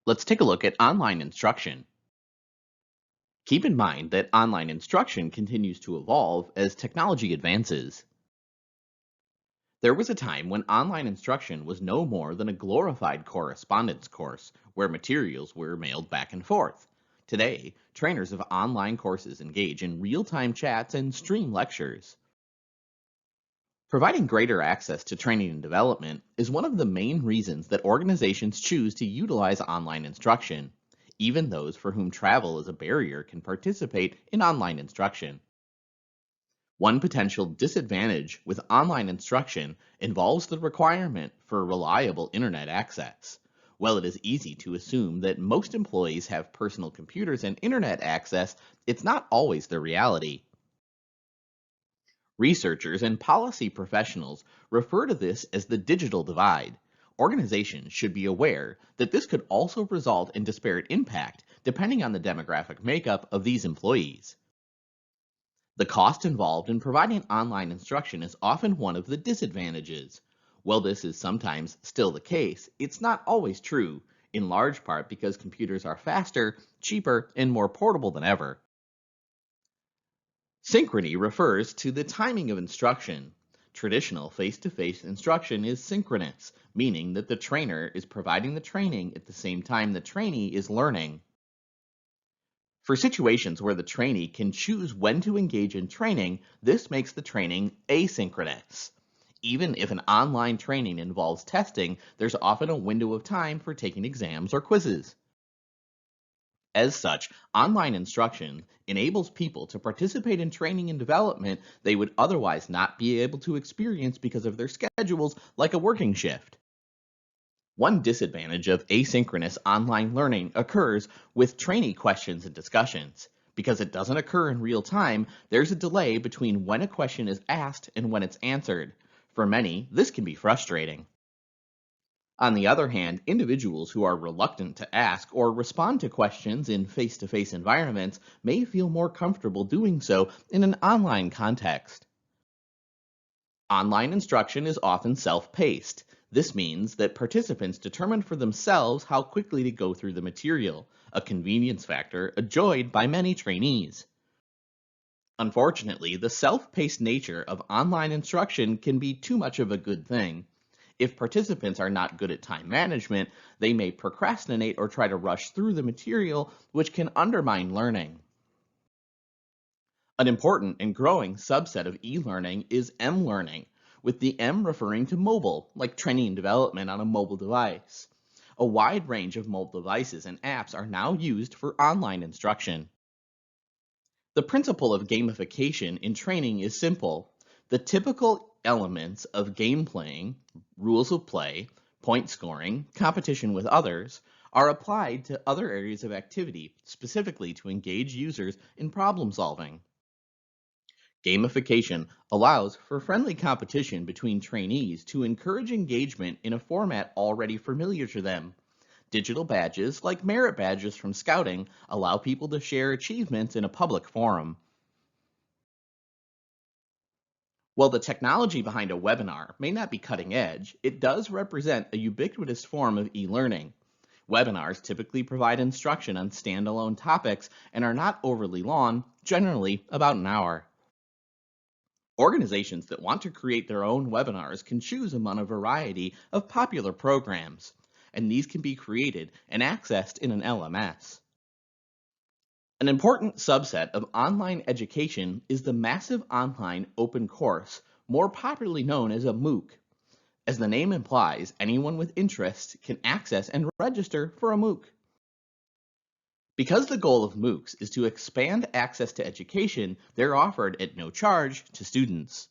Let's take a look at online instruction. Keep in mind that online instruction continues to evolve as technology advances. There was a time when online instruction was no more than a glorified correspondence course where materials were mailed back and forth. Today, trainers of online courses engage in real time chats and stream lectures. Providing greater access to training and development is one of the main reasons that organizations choose to utilize online instruction. Even those for whom travel is a barrier can participate in online instruction. One potential disadvantage with online instruction involves the requirement for reliable internet access. While it is easy to assume that most employees have personal computers and internet access, it's not always the reality. Researchers and policy professionals refer to this as the digital divide. Organizations should be aware that this could also result in disparate impact depending on the demographic makeup of these employees. The cost involved in providing online instruction is often one of the disadvantages. While this is sometimes still the case, it's not always true, in large part because computers are faster, cheaper, and more portable than ever. Synchrony refers to the timing of instruction. Traditional face-to-face instruction is synchronous, meaning that the trainer is providing the training at the same time the trainee is learning. For situations where the trainee can choose when to engage in training, this makes the training asynchronous. Even if an online training involves testing, there's often a window of time for taking exams or quizzes. As such, online instruction enables people to participate in training and development they would otherwise not be able to experience because of their schedules, like a working shift. One disadvantage of asynchronous online learning occurs with trainee questions and discussions. Because it doesn't occur in real time, there's a delay between when a question is asked and when it's answered. For many, this can be frustrating. On the other hand, individuals who are reluctant to ask or respond to questions in face to face environments may feel more comfortable doing so in an online context. Online instruction is often self paced. This means that participants determine for themselves how quickly to go through the material, a convenience factor enjoyed by many trainees. Unfortunately, the self paced nature of online instruction can be too much of a good thing. If participants are not good at time management, they may procrastinate or try to rush through the material, which can undermine learning. An important and growing subset of e-learning is m-learning, with the M referring to mobile, like training and development on a mobile device. A wide range of mobile devices and apps are now used for online instruction. The principle of gamification in training is simple. The typical elements of game playing, rules of play, point scoring, competition with others, are applied to other areas of activity, specifically to engage users in problem solving. Gamification allows for friendly competition between trainees to encourage engagement in a format already familiar to them. Digital badges, like merit badges from Scouting, allow people to share achievements in a public forum. While the technology behind a webinar may not be cutting edge, it does represent a ubiquitous form of e-learning. Webinars typically provide instruction on standalone topics and are not overly long, generally about an hour. Organizations that want to create their own webinars can choose among a variety of popular programs, and these can be created and accessed in an LMS. An important subset of online education is the massive online open course, more popularly known as a Mooc. As the name implies, anyone with interest can access and register for a Mooc. Because the goal of Moocs is to expand access to education, they're offered at no charge to students.